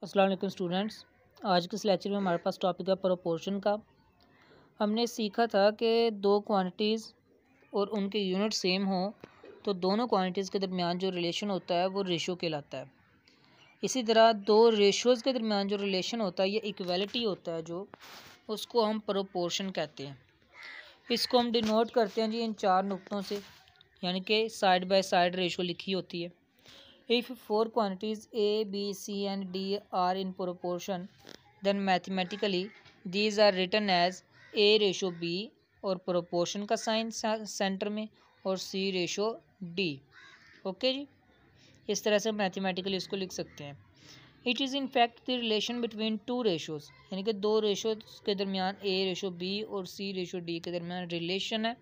अस्सलाम वालेकुम स्टूडेंट्स। आज के इस लेक्चर में हमारे पास टॉपिक है प्रोपोर्शन का। हमने सीखा था कि दो क्वांटिटीज़ और उनके यूनिट सेम हो तो दोनों क्वांटिटीज़ के दरमियान जो रिलेशन होता है वो रेशो कहलाता है। इसी तरह दो रेशोज़ के दरमियान जो रिलेशन होता है ये इक्वलिटी होता है, जो उसको हम प्रोपोर्शन कहते हैं। इसको हम डिनोट करते हैं जी इन चार नुक्तों से, यानी कि साइड बाय साइड रेशो लिखी होती है। If four quantities A, B, C and D are in proportion, then mathematically these are written as A ratio B और proportion का साइन सेंटर में और C ratio D। ओके जी, इस तरह से मैथमेटिकली इसको लिख सकते हैं। It is in fact the relation between two ratios, यानी कि दो रेशोज़ के दरमियान A रेशो B और C रेशो D के दरमियान रिलेशन है।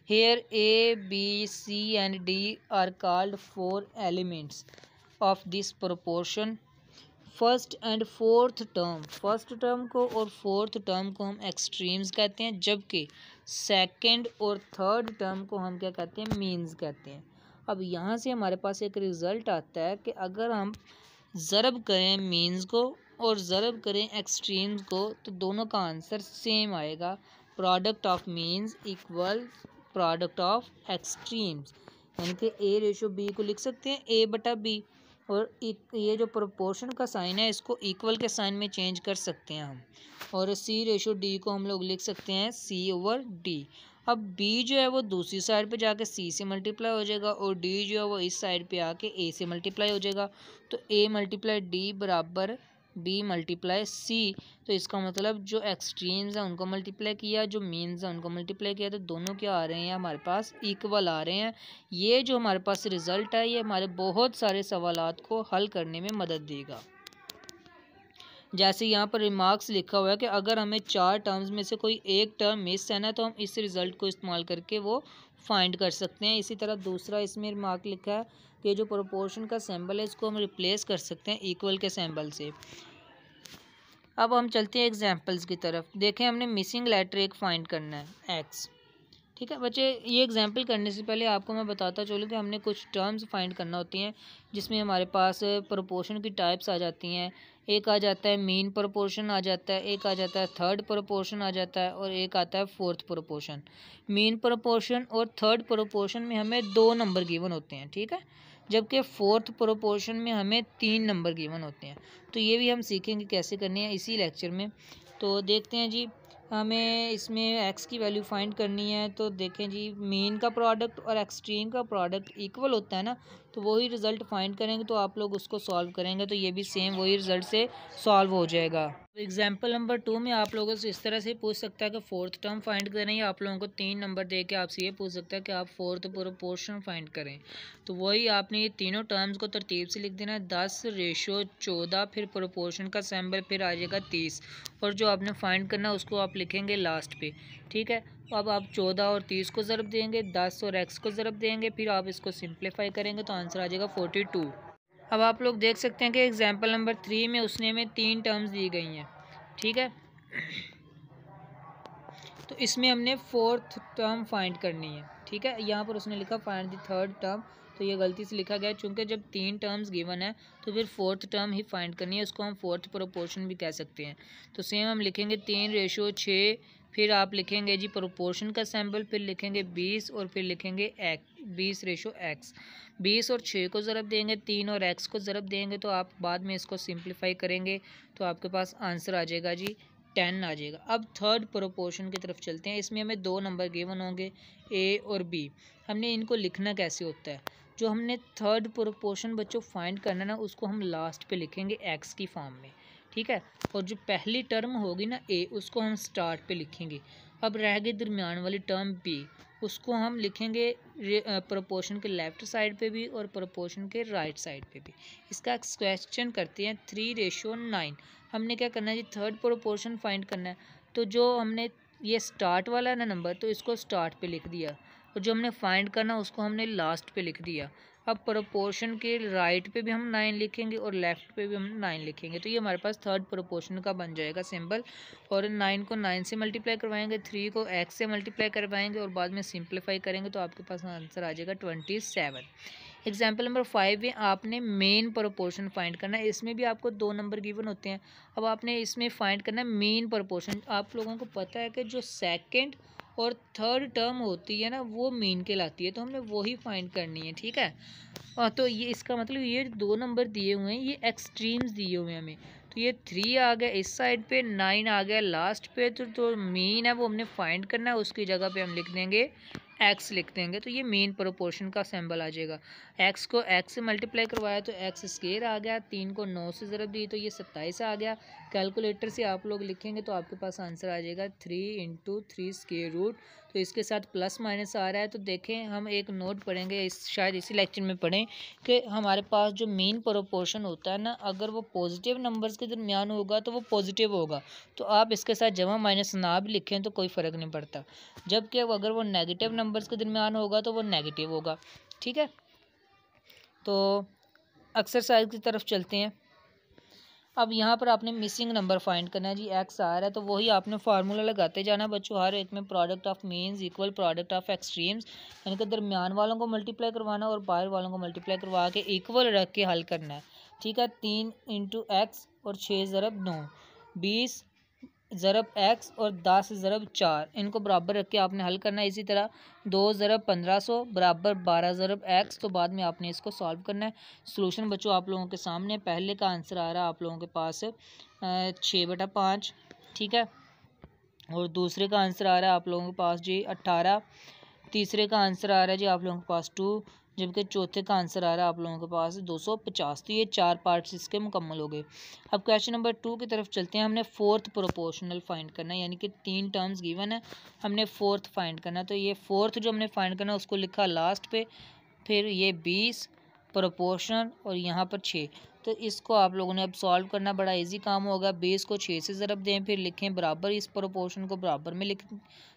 Here A, B, C and D are called four elements of this proportion. First and fourth term, first term को और फोर्थ टर्म को हम एक्सट्रीम्स कहते हैं, जबकि सेकंड और थर्ड टर्म को हम क्या कहते हैं, मीन्स कहते हैं। अब यहाँ से हमारे पास एक रिज़ल्ट आता है कि अगर हम ज़रब करें मीन्स को और ज़रब करें एक्सट्रीम्स को तो दोनों का आंसर सेम आएगा। Product of means equal product of extremes, यानी कि ए रेशो बी को लिख सकते हैं ए बटा बी, और ये जो प्रोपोर्शन का साइन है इसको इक्वल के साइन में चेंज कर सकते हैं हम, और सी रेशो डी को हम लोग लिख सकते हैं सी ओवर डी। अब बी जो है वो दूसरी साइड पे जाके सी से मल्टीप्लाई हो जाएगा और डी जो है वो इस साइड पे आके ए से मल्टीप्लाई हो जाएगा। तो ए मल्टीप्लाई डी बराबर बी मल्टीप्लाई सी। तो इसका मतलब जो एक्सट्रीम्स हैं उनको मल्टीप्लाई किया, जो मीन्स हैं उनको मल्टीप्लाई किया, तो दोनों क्या आ रहे हैं हमारे पास, इक्वल आ रहे हैं। ये जो हमारे पास रिज़ल्ट है ये हमारे बहुत सारे सवालात को हल करने में मदद देगा। जैसे यहाँ पर रिमार्क्स लिखा हुआ है कि अगर हमें चार टर्म्स में से कोई एक टर्म मिस है ना तो हम इस रिज़ल्ट को इस्तेमाल करके वो फाइंड कर सकते हैं। इसी तरह दूसरा इसमें रिमार्क लिखा है कि जो प्रोपोर्शन का सिंबल है इसको हम रिप्लेस कर सकते हैं इक्वल के सिंबल से। अब हम चलते हैं एग्जाम्पल्स की तरफ। देखें, हमने मिसिंग लेटर एक फाइंड करना है एक्स। ठीक है बच्चे, ये एग्जाम्पल करने से पहले आपको मैं बताता चलूँ कि हमने कुछ टर्म्स फाइंड करना होती हैं जिसमें हमारे पास प्रोपोर्शन की टाइप्स आ जाती हैं। एक आ जाता है मीन प्रोपोर्शन आ जाता है, एक आ जाता है थर्ड प्रोपोर्शन आ जाता है, और एक आता है फोर्थ प्रोपोर्शन। मीन प्रोपोर्शन और थर्ड प्रोपोर्शन में हमें 2 नंबर गिवन होते हैं, ठीक है, जबकि फोर्थ प्रोपोर्शन में हमें 3 नंबर गिवन होते हैं। तो ये भी हम सीखेंगे कैसे करनी है इसी लेक्चर में। तो देखते हैं जी, हमें इसमें x की वैल्यू फाइंड करनी है। तो देखें जी, मीन का प्रोडक्ट और एक्सट्रीम का प्रोडक्ट इक्वल होता है ना, तो वही रिज़ल्ट फाइंड करेंगे। तो आप लोग उसको सॉल्व करेंगे तो ये भी सेम वही रिज़ल्ट से सॉल्व हो जाएगा। एग्जाम्पल नंबर 2 में आप लोगों से इस तरह से पूछ सकता है कि फोर्थ टर्म फाइंड करें, या आप लोगों को 3 नंबर दे के आपसे ये पूछ सकता है कि आप फोर्थ प्रोपोर्शन फाइंड करें। तो वही आपने ये तीनों टर्म्स को तरतीब से लिख देना है, 10 रेशो 14, फिर प्रोपोर्शन का सिंबल, फिर आ जाएगा 30, और जो आपने फाइंड करना उसको आप लिखेंगे लास्ट पे। ठीक है, तो अब आप 14 और 30 को ज़रब देंगे, 10 और x को ज़रब देंगे, फिर आप इसको सिंप्लीफाई करेंगे तो आंसर आ जाएगा 42। अब आप लोग देख सकते हैं कि एग्जाम्पल नंबर 3 में उसने में 3 टर्म्स दी गई हैं, ठीक है। तो इसमें हमने फोर्थ टर्म फाइंड करनी है, ठीक है। यहाँ पर उसने लिखा फाइंड द थर्ड टर्म, तो ये गलती से लिखा गया, चूँकि जब 3 टर्म्स गिवन है तो फिर फोर्थ टर्म ही फाइंड करनी है, उसको हम फोर्थ प्रोपोर्शन भी कह सकते हैं। तो सेम हम लिखेंगे 3 रेशो 6, फिर आप लिखेंगे जी प्रोपोर्शन का सिंबल, फिर लिखेंगे 20 और फिर लिखेंगे 20 रेशो x। 20 और 6 को ज़रब देंगे, 3 और x को ज़रब देंगे, तो आप बाद में इसको सिंप्लीफाई करेंगे तो आपके पास आंसर आ जाएगा जी 10 आ जाएगा। अब थर्ड प्रोपोर्शन की तरफ चलते हैं। इसमें हमें 2 नंबर गिवन होंगे a और b। हमने इनको लिखना कैसे होता है, जो हमने थर्ड प्रोपोर्शन बच्चों फाइंड करना ना उसको हम लास्ट पे लिखेंगे x की फॉर्म में, ठीक है, और जो पहली टर्म होगी ना a उसको हम स्टार्ट पे लिखेंगे। अब रह गई दरमियान वाली टर्म b, उसको हम लिखेंगे प्रोपोर्शन के लेफ़्ट साइड पे भी और प्रोपोर्शन के राइट साइड पे भी। इसका क्वेश्चन करते हैं 3 रेशो 9। हमने क्या करना है जी, थर्ड प्रोपोर्शन फाइंड करना है। तो जो हमने ये स्टार्ट वाला है ना नंबर, तो इसको स्टार्ट पे लिख दिया, और जो हमने फाइंड करना उसको हमने लास्ट पे लिख दिया। अब प्रोपोर्शन के राइट पे भी हम 9 लिखेंगे और लेफ़्ट पे भी हम 9 लिखेंगे, तो ये हमारे पास थर्ड प्रोपोर्शन का बन जाएगा सिंबल। और 9 को 9 से मल्टीप्लाई करवाएंगे, 3 को x से मल्टीप्लाई करवाएंगे और बाद में सिंप्लीफाई करेंगे तो आपके पास आंसर आ जाएगा 27। एग्जाम्पल नंबर 5 में आपने मेन प्रोपोर्शन फाइंड करना है। इसमें भी आपको 2 नंबर गिवन होते हैं। अब आपने इसमें फाइंड करना है मेन प्रोपोर्शन। आप लोगों को पता है कि जो सेकंड और थर्ड टर्म होती है ना वो मीन कहलाती है, तो हमने वही फाइंड करनी है, ठीक है। तो ये इसका मतलब ये 2 नंबर दिए हुए हैं, ये एक्सट्रीम्स दिए हुए हैं हमें। तो ये 3 आ गया इस साइड पे, 9 आ गया लास्ट पे। तो मीन है वो हमने फाइंड करना है, उसकी जगह पे हम लिख देंगे एक्स लिख देंगे। तो ये मेन प्रोपोर्शन का सिंबल आ जाएगा। एक्स को एक्स से मल्टीप्लाई करवाया तो एक्स स्क्वायर आ गया, 3 को 9 से ज़रब दी तो ये 27 आ गया। कैलकुलेटर से आप लोग लिखेंगे तो आपके पास आंसर आ जाएगा 3 × 3 स्क्वायर रूट। तो इसके साथ प्लस माइनस आ रहा है। तो देखें हम एक नोट पढ़ेंगे, शायद इसी लेक्चर में पढ़ें कि हमारे पास जो मेन प्रोपोर्शन होता है ना, अगर वो पॉजिटिव नंबर्स के दरमियान होगा तो वो पॉजिटिव होगा। तो आप इसके साथ जमा माइनस ना भी लिखें तो कोई फ़र्क नहीं पड़ता। जबकि अगर वो नेगेटिव नंबर्स के दरमियान होगा तो वो नेगेटिव होगा, ठीक है। तो एक्सरसाइज की तरफ चलते हैं। अब यहाँ पर आपने मिसिंग नंबर फाइंड करना है जी। एक्स आ रहा है तो वही आपने फार्मूला लगाते जाना बच्चों। हर एक में product of means equal product of extremes, यानी कि दरमियान वालों को मल्टीप्लाई करवाना और बाहर वालों को मल्टीप्लाई करवा के इक्वल रख के हल करना है, ठीक है। 3 × x और 6 ज़रब 9, 20 ज़रब x और 10 ज़रब 4, इनको बराबर रख के आपने हल करना है। इसी तरह 2 ज़रब 1500 बराबर 12 ज़रब x। तो बाद में आपने इसको सॉल्व करना है। सॉल्यूशन बच्चों आप लोगों के सामने। पहले का आंसर आ रहा है आप लोगों के पास 6/5, ठीक है। और दूसरे का आंसर आ रहा है आप लोगों के पास जी 18। तीसरे का आंसर आ रहा है जी आप लोगों के पास 2, जबकि चौथे का आंसर आ रहा है आप लोगों के पास 250। तो ये 4 पार्ट्स इसके मुकम्मल हो गए। अब क्वेश्चन नंबर 2 की तरफ चलते हैं। हमने फोर्थ प्रोपोर्शनल फाइंड करना है, यानी कि 3 टर्म्स गिवन है, हमने फोर्थ फाइंड करना है। तो ये फोर्थ जो हमने फाइंड करना है उसको लिखा लास्ट पे, फिर ये 20 प्रोपोर्शन और यहाँ पर 6। तो इसको आप लोगों ने अब सॉल्व करना, बड़ा इजी काम होगा। 20 को 6 से ज़रब दें, फिर लिखें बराबर, इस प्रोपोर्शन को बराबर में लिख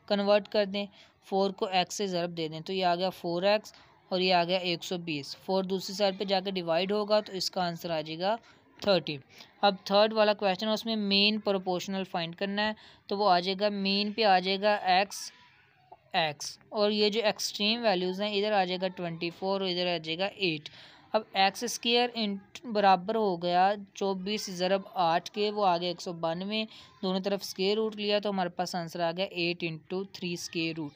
कन्वर्ट कर दें। 4 को x से ज़रब दे दें तो ये आ गया 4x और ये आ गया 120। 4 दूसरी साइड पे जाकर डिवाइड होगा तो इसका आंसर आ जाएगा 30। अब थर्ड वाला क्वेश्चन है, उसमें मेन प्रोपोर्शनल फाइंड करना है। तो वो आ जाएगा मेन पे आ जाएगा x और ये जो एक्सट्रीम वैल्यूज़ हैं इधर आ जाएगा 24 और इधर आ जाएगा 8। अब एक्स स्क्वायर बराबर हो गया 24 ज़रब 8 के, वो आ गया 192। दोनों तरफ स्क्वायर रूट लिया तो हमारे पास आंसर आ गया 8 × 3 स्क्वायर रूट।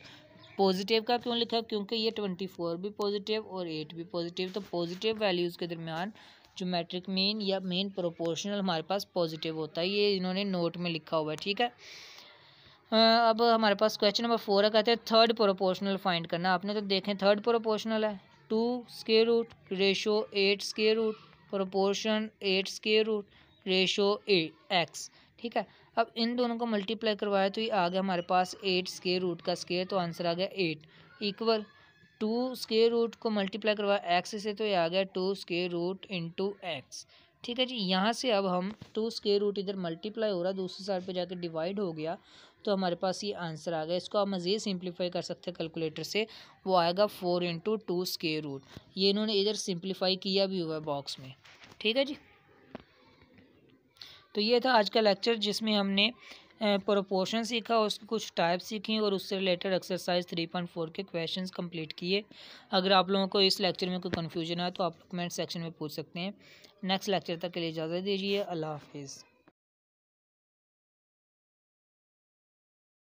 पॉजिटिव का क्यों लिखा? क्योंकि ये 24 भी पॉजिटिव और 8 भी पॉजिटिव। तो पॉजिटिव वैल्यूज़ के दरमियान ज्योमेट्रिक मीन या मेन प्रोपोर्शनल हमारे पास पॉजिटिव होता है। ये इन्होंने नोट में लिखा हुआ है, ठीक है। अब हमारे पास क्वेश्चन नंबर 4 है, कहते हैं थर्ड प्रोपोर्शनल फाइंड करना। आपने तो देखें थर्ड प्रोपोर्शनल है 2 square root ratio 8 square root proportion 8 square root ratio x, ठीक है। अब इन दोनों को मल्टीप्लाई करवाया तो ये आ गया हमारे पास 8 स्क्वायर रूट का स्क्वायर, तो आंसर आ गया 8 इक्वल 2 स्क्वायर रूट को मल्टीप्लाई करवाया x से तो ये आ गया 2 स्क्वायर रूट इंटू x, ठीक है जी। यहाँ से अब हम 2 स्क्वायर रूट इधर मल्टीप्लाई हो रहा है, दूसरी साइड पे जाकर डिवाइड हो गया तो हमारे पास ये आंसर आ गया। इसको आप मज़ीद सिंप्लीफाई कर सकते हैं कैलकुलेटर से, वो आएगा 4 × 2 स्क्वायर रूट। ये इन्होंने इधर सिंप्लीफाई किया भी हुआ है बॉक्स में, ठीक है जी। तो ये था आज का लेक्चर जिसमें हमने प्रोपोर्शन सीखा, उसकी कुछ टाइप सीखी और उससे रिलेटेड एक्सरसाइज 3.4 के क्वेश्चंस कंप्लीट किए। अगर आप लोगों को इस लेक्चर में कोई कन्फ्यूजन है तो आप कमेंट सेक्शन में पूछ सकते हैं। नेक्स्ट लेक्चर तक के लिए इजाज़त दीजिए। अल्लाह हाफिज़।